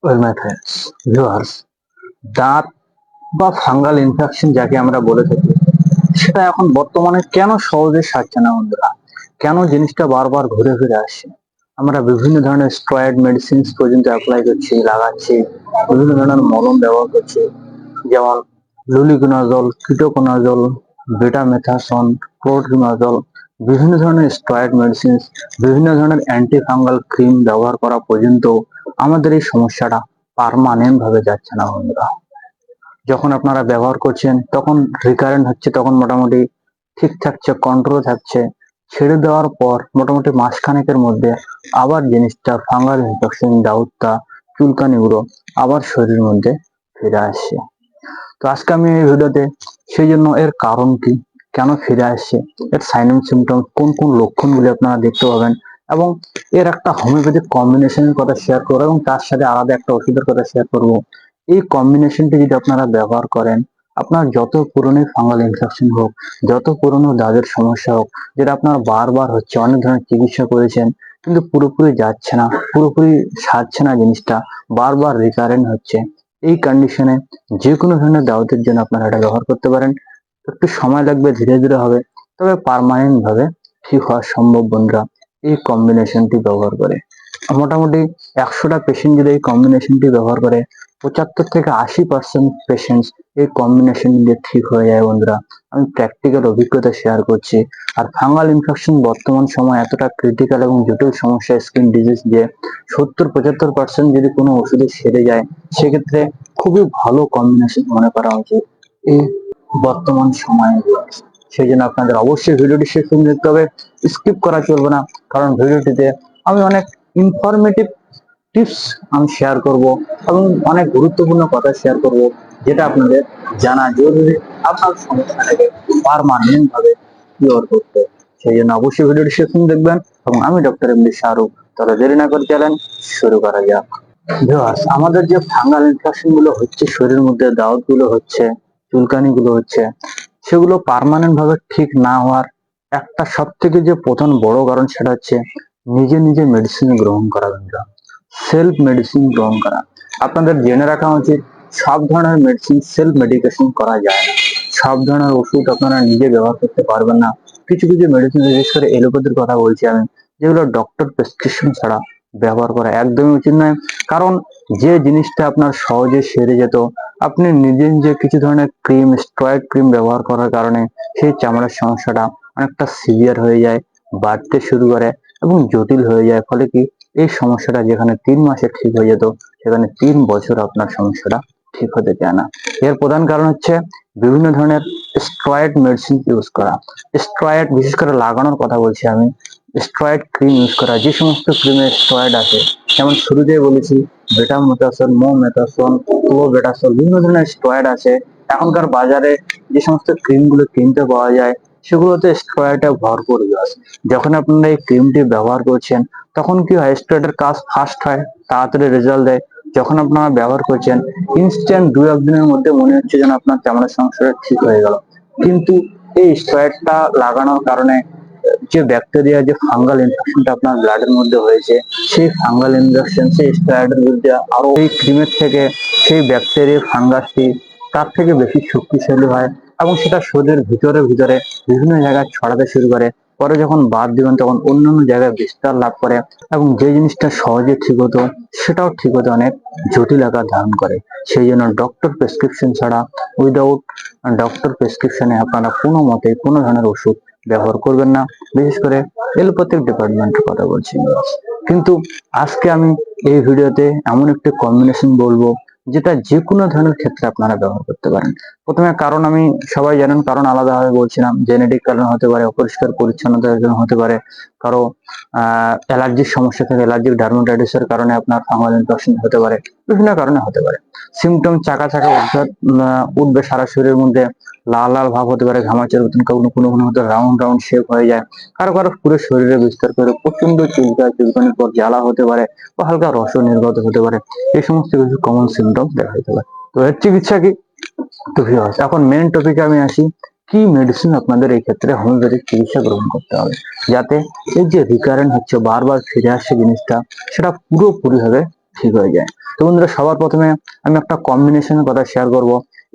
Well my friends, viewers, দাঁত বা fungal infection যাকে আমরা বলে থাকি, সেটা এখন বর্তমানে কেন সহজে সারছে না বন্ধুরা? কেন জিনিসটা বারবার ঘুরে ফিরে আসছে? আমরা বিভিন্ন ধরনের স্টেরয়েড মেডিসিন পর্যন্ত অ্যাপ্লাই করছি, লাগাচ্ছি, বিভিন্ন ধরনের মলম ব্যবহার করছি, যেমন লুলিকুনাজল, কিটোকোনাজল, বেটামেথাসন, ক্লোট্রিমাজল, বিভিন্ন ধরনের স্টেরয়েড মেডিসিন, বিভিন্ন ধরনের অ্যান্টি ফাঙ্গাল ক্রিম ব্যবহার করা পর্যন্ত আমাদের এই সমস্যাটা পার্মানেন্ট ভাবে যাচ্ছে না বন্ধুরা। যখন আপনারা ব্যবহার করছেন তখন রিকারেন্ট হচ্ছে, তখন মোটামুটি ঠিক থাকছে, কন্ট্রোল থাকছে। ছেড়ে দেওয়ার পর মোটামুটি মাসখানেকের মধ্যে আবার জিনিসটা ফাঙ্গাল ইনফেকশন, দাউদটা, চুলকানিগুলো আবার শরীরের মধ্যে ফিরে আসছে। তো আজকে আমি এই ভিডিওতে সেই জন্য এর কারণ কি, কেন ফিরে আসছে, এর সাইন এন্ড সিমটম, কোন কোন লক্ষণগুলি আপনারা দেখতে পাবেন, এবং এর একটা হোমিওপ্যাথিক কম্বিনেশনের কথা শেয়ার করবো, এবং তার সাথে আলাদা একটা ওষুধের কথা শেয়ার করবো। এই কম্বিনেশনটি যদি আপনারা ব্যবহার করেন, আপনার যত পুরনো ফাঙ্গাল ইনফেকশন হোক, যত পুরনো দাঁতের সমস্যা হোক, যেটা আপনার বারবার হচ্ছে, অনেক ধরনের চিকিৎসা করেছেন কিন্তু পুরোপুরি যাচ্ছে না, পুরোপুরি সারছে না, জিনিসটা বারবার রিকারেন্ট হচ্ছে, এই কন্ডিশনে যে কোনো ধরনের দাওয়াতের জন্য আপনারা এটা ব্যবহার করতে পারেন। একটু সময় লাগবে, ধীরে ধীরে হবে, তবে পার্মানেন্ট ভাবে ঠিক হওয়া সম্ভব বন্ধুরা এই কম্বিনেশনটি ব্যবহার করে। মোটামুটি 100টা পেশেন্ট যদি এই কম্বিনেশনটি ব্যবহার করে, 75 থেকে 80% পেশেন্ট এই কম্বিনেশন দিয়ে ঠিক হয়ে যায় বন্ধুরা। আমি প্র্যাকটিক্যাল অভিজ্ঞতা শেয়ার করছি। আর ফাঙ্গাল ইনফেকশন বর্তমান সময় এতটা ক্রিটিক্যাল এবং জটিল সমস্যা, স্কিন ডিজিজ, যে 70-75% যদি কোনো ওষুধে সেরে যায়, সেক্ষেত্রে খুবই ভালো কম্বিনেশন মনে করা উচিত এই বর্তমান সময়ে। সেই জন্য আপনাদের অবশ্যই ভিডিওটি শেষ পর্যন্ত দেখতে হবে, স্কিপ করা চলবে না, কারণ ভিডিওটিতে আমি অনেক ইনফরমেটিভ টিপস আমি শেয়ার করব, এবং অনেক গুরুত্বপূর্ণ কথা শেয়ার করব, যেটা আপনাদের জানা জরুরি আপনার সমস্যাটাকে পার্মানেন্ট ভাবে কিওর করতে। সেই জন্য অবশ্যই ভিডিওটি শেষ পর্যন্ত দেখবেন, এবং আমি ডক্টর এমডি শাহরুখ। তাহলে দেরি না করে চলেন শুরু করা যাক। ভিউয়ার্স, আমাদের যে ফাঙ্গাল ইনফেকশন গুলো হচ্ছে শরীরের মধ্যে, দাউদ গুলো হচ্ছে, চুলকানি গুলো হচ্ছে, সেগুলো পার্মানেন্ট ভাবে ঠিক না হওয়ার একটা সব থেকে যে প্রধান বড় কারণ, সেটা হচ্ছে নিজে নিজে মেডিসিন গ্রহণ করা। সেলফ মেডিসিন গ্রহণ করা। আপনাদের জেনে রাখা উচিত, সব ধরনের মেডিসিন সেলফ মেডিকেশন করা যায় না। সব ধরনের ওষুধ আপনারা নিজে ব্যবহার করতে পারবেন না। কিছু কিছু মেডিসিন, বিশেষ করে এলোপ্যাথির কথা বলছি আমি, যেগুলো ডক্টর প্রেসক্রিপশন ছাড়া ব্যবহার করা একদমই উচিত নয়। কারণ যে জিনিসটা আপনার সহজে সেরে যেত, আপনি নিজে নিজে কিছু ধরনের ক্রিম, স্টেরয়েড ক্রিম ব্যবহার করার কারণে সেই চামড়ার সমস্যাটা অনেকটা সিভিয়ার হয়ে যায়, বাড়তে শুরু করে এবং জটিল হয়ে যায়। ফলে কি, এই সমস্যাটা যেখানে 3 মাসে ঠিক হয়ে যেত, সেখানে 3 বছর আপনার সমস্যাটা ঠিক হতে চায় না। এর প্রধান কারণ হচ্ছে বিভিন্ন ধরনের স্টেরয়েড মেডিসিন ইউজ করা। স্টেরয়েড বিশেষ করে লাগানোর কথা বলছি আমি। স্টেরয়েড ক্রিম ইউজ করা, যে সমস্ত ক্রিমে স্টেরয়েড আছে, যেমন শুরুতেই বলেছি বেটামেথাসন, মোমেথাসন, ক্লোবেটাসল, বিভিন্ন ধরনের স্টেরয়েড আছে। এখনকার বাজারে যে সমস্ত ক্রিম গুলো কিনতে পাওয়া যায়, সেগুলোতে স্টেরয়েডে ভরপুর আছে। যখন আপনারা এই ক্রিমটি ব্যবহার করছেন, তখন কি হয়, স্টেরয়েডের কাজ ফাস্ট হয়, তাড়াতাড়ি রেজাল্ট দেয়। যখন আপনারা ব্যবহার করছেন, ইনস্ট্যান্ট 2-1 দিনের মধ্যে মনে হচ্ছে যেন আপনার চামড়ার সমস্যাটা ঠিক হয়ে গেল। কিন্তু এই স্টেরয়েডটা লাগানোর কারণে যে ব্যাকটেরিয়া, যে ফাঙ্গাল ইনফেকশনটা আপনার ব্লাডের মধ্যে হয়েছে, সেই ফাঙ্গাল ইনফেকশন সেই স্টেরয়েডের বিরুদ্ধে আরো এই ক্রিমের থেকে সেই ব্যাকটেরিয়া, ফাঙ্গাসটি তার থেকে বেশি শক্তিশালী হয়, এবং সেটা শরীরের ভিতরে ভিতরে বিভিন্ন জায়গায় ছড়াতে শুরু করে। পরে যখন বাদ দিবেন, তখন অন্যান্য জায়গায় বিস্তার লাভ করে, এবং যে জিনিসটা সহজে ঠিক হতো, সেটাও ঠিক হতে অনেক জটিল আকার ধারণ করে। সেই জন্য ডক্টর প্রেসক্রিপশন ছাড়া, উইদাউট ডক্টর প্রেসক্রিপশনে আপনারা কোনো মতে কোনো ধরনের ওষুধ ব্যবহার করবেন না। বিশেষ করে এলোপ্যাথিক ডিপার্টমেন্টের কথা বলছি। কিন্তু আজকে আমি এই ভিডিওতে এমন একটি কম্বিনেশন বলবো, যেটা যে কোনো ধরনের ক্ষেত্রে আপনারা ব্যবহার করতে পারেন। প্রথমে কারণ, আমি সবাই জানেন কারণ আলাদাভাবে বলছিলাম, জেনেটিক কারণ হতে পারে, অপরিষ্কার পরিচ্ছন্নতার জন্য হতে পারে, কারো অ্যালার্জির সমস্যা থেকে, অ্যালার্জিক ডার্মাটাইটিসের কারণে আপনার ফাঙ্গাল ইনফেকশন হতে পারে, বিভিন্ন কারণে হতে পারে। সিমটম চাকা চাকা উঠবে সারা শরীরের মধ্যে, লাল লাল ভাব হতে পারে, ঘামাচের মতন, কোনো কোনো হতে রাউন্ড রাউন্ড শেপ হয়ে যায়, কারো কারো পুরো শরীরে বিস্তার করে, প্রচন্ড চুলকানির পর জ্বালা হতে পারে, বা হালকা রস নির্গত হতে পারে। এই সমস্ত কিছু কমন সিমটম দেখা দিতে পারে। তো এর চিকিৎসা কি? তো ভিউয়ার্স, এখন মেন টপিকে আমি আসি, কি মেডিসিন আপনাদের এই ক্ষেত্রে হোমিওপ্যাথিক চিকিৎসা গ্রহণ করতে হবে, যাতে এই যে রিকারেন্ট হচ্ছে, বারবার ফিরে আসছে জিনিসটা, সেটা পুরোপুরি ভাবে ঠিক হয়ে যায়। তো বন্ধুরা, সবার প্রথমে আমি একটা কম্বিনেশনের কথা শেয়ার করব।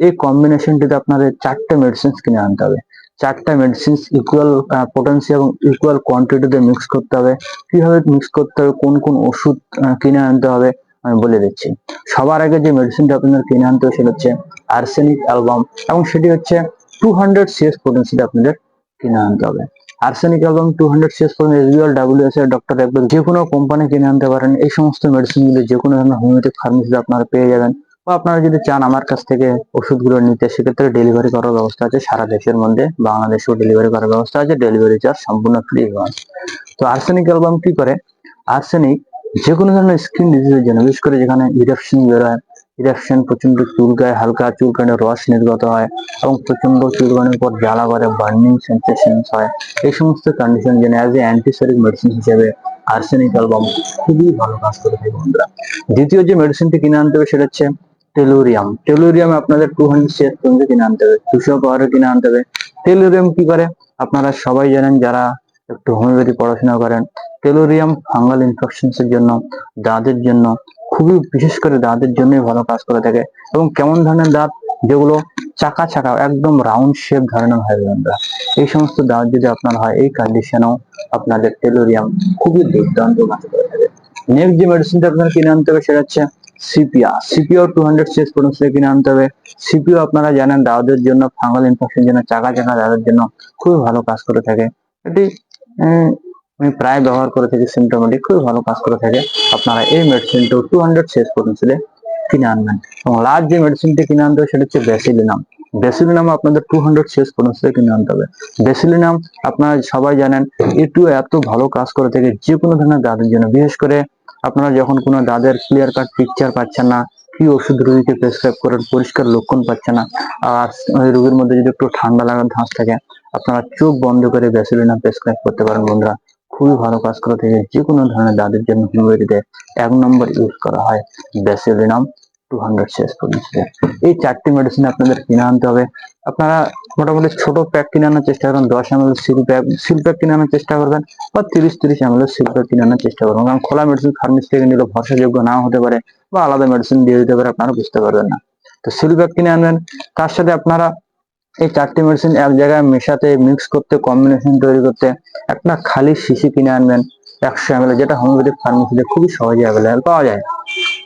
এই কম্বিনেশনটিতে আপনাদের 4টে মেডিসিন কিনে আনতে হবে। 4টা মেডিসিন ইকুয়াল পোটেন্সি এবং ইকুয়াল কোয়ান্টিটিতে মিক্স করতে হবে। কিভাবে মিক্স করতে হবে, কোন কোন ওষুধ কিনে আনতে হবে আমি বলে দিচ্ছি। সবার আগে যে মেডিসিনটা আপনাদের কিনে আনতে হবে সেটা হচ্ছে আর্সেনিক অ্যালবাম, এবং সেটি হচ্ছে 200 সিএস পোটেন্সিতে আপনাদের কিনে আনতে হবে। আর্সেনিক অ্যালবাম 200 সিএস পর্যন্ত এসবিএল ডাব্লিউএস এর ডক্টর একবার যে কোনো কোম্পানি কিনে আনতে পারেন। এই সমস্ত মেডিসিনগুলো যে কোনো ধরনের হোমিওপ্যাথিক ফার্মেসিতে আপনারা পেয়ে যাবেন, বা আপনারা যদি চান আমার কাছ থেকে ওষুধগুলো নিতে, সেক্ষেত্রে ডেলিভারি করার ব্যবস্থা আছে সারা দেশের মধ্যে, বাংলাদেশেও ডেলিভারি করার ব্যবস্থা আছে, ডেলিভারি চার্জ সম্পূর্ণ ফ্রি হয়। তো আর্সেনিক অ্যালবাম কি করে? আর্সেনিক যে কোনো ধরনের স্কিন ডিজিজের জন্য, বিশেষ করে যেখানে ইরেকশন বেরোয়, ইরেকশন, প্রচন্ড চুলকায়, হালকা চুলকানির রস নির্গত হয় এবং প্রচন্ড চুলকানির পর জ্বালা করে, বার্নিং সেন্সেশন হয়, এই সমস্ত কন্ডিশন জন্য অ্যাজ এ অ্যান্টিসেরিক মেডিসিন হিসেবে আর্সেনিক অ্যালবাম খুবই ভালো কাজ করে থাকে বন্ধুরা। দ্বিতীয় যে মেডিসিনটি কিনে আনতে হবে সেটা হচ্ছে টেলুরিয়াম। টেলুরিয়াম আপনাদের 200 সিএস পর্যন্ত কিনে আনতে হবে, 200 পাওয়ারে কিনে আনতে হবে। টেলুরিয়াম কি করে আপনারা সবাই জানেন, যারা একটু হোমিওপ্যাথি পড়াশোনা করেন। টেলুরিয়াম ফাঙ্গাল ইনফেকশনস এর জন্য, দাঁতের জন্য, খুবই বিশেষ করে দাঁতের জন্যই ভালো কাজ করে থাকে। এবং কেমন ধরনের দাঁত? যেগুলো চাকা চাকা একদম রাউন্ড শেপ ধরনের হয় বন্ধুরা, এই সমস্ত দাঁত যদি আপনার হয়, এই কন্ডিশনেও আপনাদের টেলুরিয়াম খুবই দুর্দান্ত কাজ করে থাকে। নেক্সট যে মেডিসিনটা আপনার কিনে আনতে হবে সেটা হচ্ছে সিপিয়া। সিপিও 200 সিএস পর্যন্ত কিনে আনতে হবে। সিপিও আপনারা জানেন দাঁতের জন্য, ফাঙ্গাল ইনফেকশনের জন্য, চাকা চাকা দাঁতের জন্য খুবই ভালো কাজ করে থাকে। এটি আমি প্রায় ব্যবহার করে থাকি, সিমটোমেটিক খুবই ভালো কাজ করে থাকে। আপনারা এই মেডিসিনটা 200 সিএস পর্যন্ত কিনে আনবেন। এবং লাস্ট যে মেডিসিনটি কিনে আনতে হবে সেটা হচ্ছে ব্যাসিলিনাম। ব্যাসিলিনাম আপনাদের 200 সিএস পর্যন্ত কিনে আনতে হবে। ব্যাসিলিনাম আপনারা সবাই জানেন এটু এত ভালো কাজ করে থাকে যে কোনো ধরনের দাঁতের জন্য। বিশেষ করে আপনারা যখন কোনো দাঁতের ক্লিয়ার কাট পিকচার পাচ্ছেন না, কি ওষুধ রোগীকে প্রেসক্রাইব করেন, পরিষ্কার লক্ষণ পাচ্ছেন না, আর ওই রোগীর মধ্যে যদি একটু ঠান্ডা লাগার ধাঁচ থাকে, আপনারা চোখ বন্ধ করে ব্যাসিলিনাম প্রেসক্রাইব করতে পারেন বন্ধুরা। খুবই ভালো কাজ করে থাকে যে কোনো ধরনের দাঁতের জন্য। হোমিওপ্যাথিতে 1 নম্বর ইউজ করা হয় ব্যাসিলিনাম 200 সিএস পর্যন্ত। এই 4টি মেডিসিন আপনাদের কিনে আনতে হবে। আপনারা মোটামুটি ছোট প্যাক কিনে আনার চেষ্টা করবেন, 10 ml সিল প্যাক কিনে আনার চেষ্টা করবেন, বা 30 ml সিল প্যাক কিনে আনার চেষ্টা করবেন। কারণ খোলা মেডিসিন ফার্মেসি থেকে নিলে ভরসাযোগ্য নাও হতে পারে, বা আলাদা মেডিসিন দিয়ে দিতে পারে, আপনারা বুঝতে পারবেন না। তো সিল প্যাক কিনে আনবেন। তার সাথে আপনারা এই 4টি মেডিসিন এক জায়গায় মেশাতে, মিক্স করতে, কম্বিনেশন তৈরি করতে একটা খালি শিশি কিনে আনবেন 100 ml, যেটা হোমিওপ্যাথিক ফার্মেসিতে খুবই সহজে অ্যাভেলেবেল পাওয়া যায়।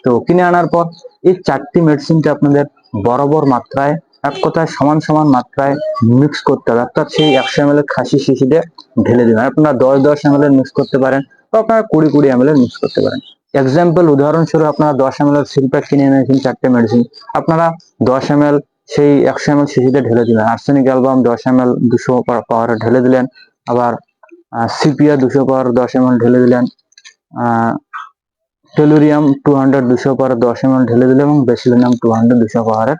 তো কিনে আনার পর এই 4টি মেডিসিনকে আপনাদের বরাবর মাত্রায়, এক কথায় সমান সমান মাত্রায় মিক্স করতে হবে। অর্থাৎ সেই 100 ml খাসি শিশিতে ঢেলে দিবেন। আপনারা 10 ml মিক্স করতে পারেন, বা আপনারা 20 ml মিক্স করতে পারেন। এক্সাম্পল, উদাহরণস্বরূপ আপনারা 10 ml সিল প্যাক কিনে এনেছেন 4টে মেডিসিন, আপনারা 10 ml সেই 100 ml শিশিতে ঢেলে দিলেন। আর্সেনিক অ্যালবাম 10 ml 200 পাওয়ারে ঢেলে দিলেন, আবার সিপিয়া 200 পাওয়ার 10 ml ঢেলে দিলেন, টেলুরিয়াম 200 200 পাওয়ার 10 ml ঢেলে দিলেন, এবং ব্যাসিলিনাম 200 200 পাওয়ারের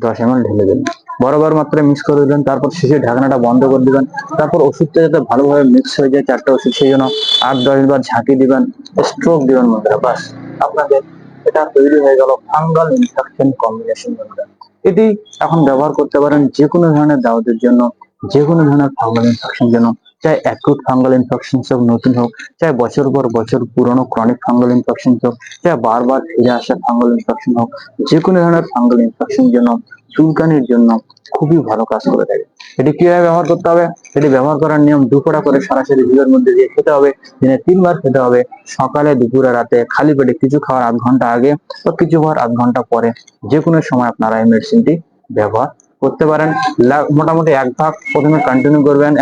10 ml ঢেলে দিলেন। বরাবর মাত্রায় মিক্স করে দিলেন। তারপর শেষে ঢাকনাটা বন্ধ করে দিবেন। তারপর ওষুধটা যাতে ভালোভাবে মিক্স হয়ে যায়, 4টে ওষুধ, সেই জন্য 8-10 বার ঝাঁকি দিবেন, স্ট্রোক দিবেন বন্ধুরা। বাস, আপনাদের এটা তৈরি হয়ে গেল ফাঙ্গাল ইনফেকশন কম্বিনেশন বন্ধুরা। এটি এখন ব্যবহার করতে পারেন যে কোনো ধরনের দাউদের জন্য, যে কোনো ধরনের ফাঙ্গাল ইনফেকশন জন্য, চাই অ্যাকুট ফাঙ্গাল ইনফেকশন হোক, নতুন হোক, চাই বছর পর বছর পুরনো ক্রনিক ফাঙ্গাল ইনফেকশন হোক, চাই বারবার ফিরে আসা ফাঙ্গাল ইনফেকশন হোক, যে কোনো ধরনের ফাঙ্গাল ইনফেকশন জন্য, চুলকানির জন্য খুবই ভালো কাজ করে থাকে। এটি কিভাবে ব্যবহার করতে হবে? এটি ব্যবহার করার নিয়ম, 2 ফোঁটা করে সরাসরি জিভের মধ্যে দিয়ে খেতে হবে। দিনে 3 বার খেতে হবে, সকালে, দুপুরে, রাতে, খালি পেটে, কিছু খাওয়ার আধ ঘন্টা আগে বা কিছু খাওয়ার আধ ঘন্টা পরে, যে কোনো সময় আপনারা এই মেডিসিনটি ব্যবহার করতে পারেন। মোটামুটি 1 ভাগ প্রথমে কন্টিনিউ করবেন,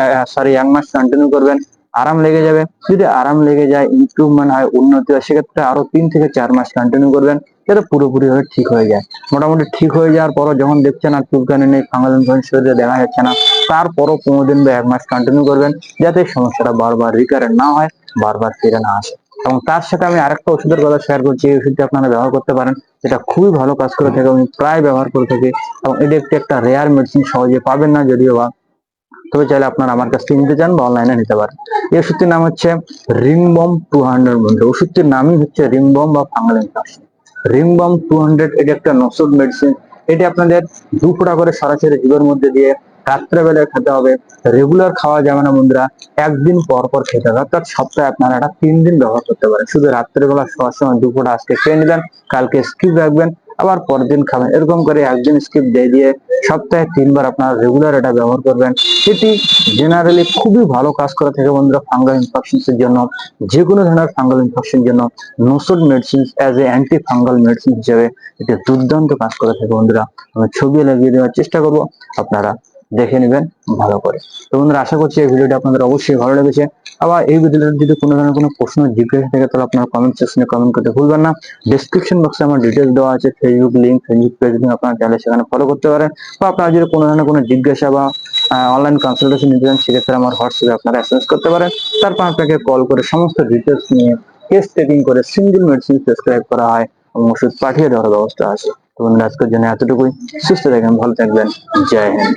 1 মাস কন্টিনিউ করবেন, আরাম লেগে যাবে। যদি আরাম লেগে যায়, ইমপ্রুভমেন্ট হয়, উন্নতি হয়, সেক্ষেত্রে আরো 3 থেকে 4 মাস কন্টিনিউ করবেন, যাতে পুরোপুরি ভাবে ঠিক হয়ে যায়। মোটামুটি ঠিক হয়ে যাওয়ার পরও যখন দেখছেন আর চুলকানি নেই, ফাঙ্গাল ইনফেকশন শরীরে দেখা যাচ্ছে না, তারপরও 15 দিন বা 1 মাস কন্টিনিউ করবেন, যাতে সমস্যাটা বারবার রিকারেন্ট না হয়, বারবার ফিরে না আসে। এবং তার সাথে আমি আরেকটা ওষুধের কথা শেয়ার করছি, এই ওষুধটি আপনারা ব্যবহার করতে পারেন, এটা খুবই ভালো কাজ করে থাকে, আমি প্রায় ব্যবহার করে থাকি। এবং এটি একটা রেয়ার মেডিসিন, সহজে পাবেন না যদিও বা, তবে চাইলে আপনারা আমার কাছ থেকে নিতে চান বা অনলাইনে নিতে পারেন। এই ওষুধটির নাম হচ্ছে রিংবম 200 বন্ধু। ওষুধটির নামই হচ্ছে রিংবম বা ফাঙ্গাল ইনফেকশন। রিংবম 200 এটি একটা নসল মেডিসিন। এটি আপনাদের 2 ফোঁটা করে সরাসরি জিভের মধ্যে দিয়ে রাত্রেবেলায় খেতে হবে, রেগুলার খাওয়া যাবে না বন্ধুরা, একদিন পর পর খেতে হবে। অর্থাৎ সপ্তাহে আপনারা এটা 3 দিন ব্যবহার করতে পারেন। শুধু রাত্রেবেলা শোয়ার সময় দুপুরটা আজকে খেয়ে নিলেন, কালকে স্কিপ রাখবেন, আবার পরের দিন খাবেন, এরকম করে একদিন স্কিপ দিয়ে দিয়ে সপ্তাহে 3 বার আপনারা রেগুলার এটা ব্যবহার করবেন। এটি জেনারেলি খুবই ভালো কাজ করে থাকে বন্ধুরা ফাঙ্গাল ইনফেকশনস এর জন্য। যে কোনো ধরনের ফাঙ্গাল ইনফেকশন জন্য nosode medicine as a anti fungal medicine হিসেবে এটি দুর্দান্ত কাজ করে থাকে বন্ধুরা। আমি ছবি লাগিয়ে দেওয়ার চেষ্টা করব, আপনারা দেখে নেবেন ভালো করে। তো বন্ধুরা, আশা করছি এই ভিডিওটা আপনাদের অবশ্যই ভালো লেগেছে। আবার এই ভিডিওতে যদি কোনো ধরনের কোনো প্রশ্ন জিজ্ঞাসা থাকে তাহলে আপনারা কমেন্ট সেকশনে কমেন্ট করতে ভুলবেন না। ডেসক্রিপশন বক্সে আমার ডিটেলস দেওয়া আছে, Facebook link, Facebook page link, আপনারা চাইলে সেখানে ফলো করতে পারেন। বা আপনারা যদি কোনো ধরনের কোনো জিজ্ঞাসা বা অনলাইন কনসালটেশন নিতে চান সেক্ষেত্রে আমার হোয়াটসঅ্যাপে আপনারা এসএমএস করতে পারেন। তারপর আপনাকে কল করে সমস্ত ডিটেলস নিয়ে কেস টেকিং করে সিঙ্গেল মেডিসিন প্রেসক্রাইব করা হয় এবং ওষুধ পাঠিয়ে দেওয়ার ব্যবস্থা আছে। তো বন্ধুরা, আজকের জন্য এতটুকুই। সুস্থ থাকবেন, ভালো থাকবেন, জয় হিন্দ।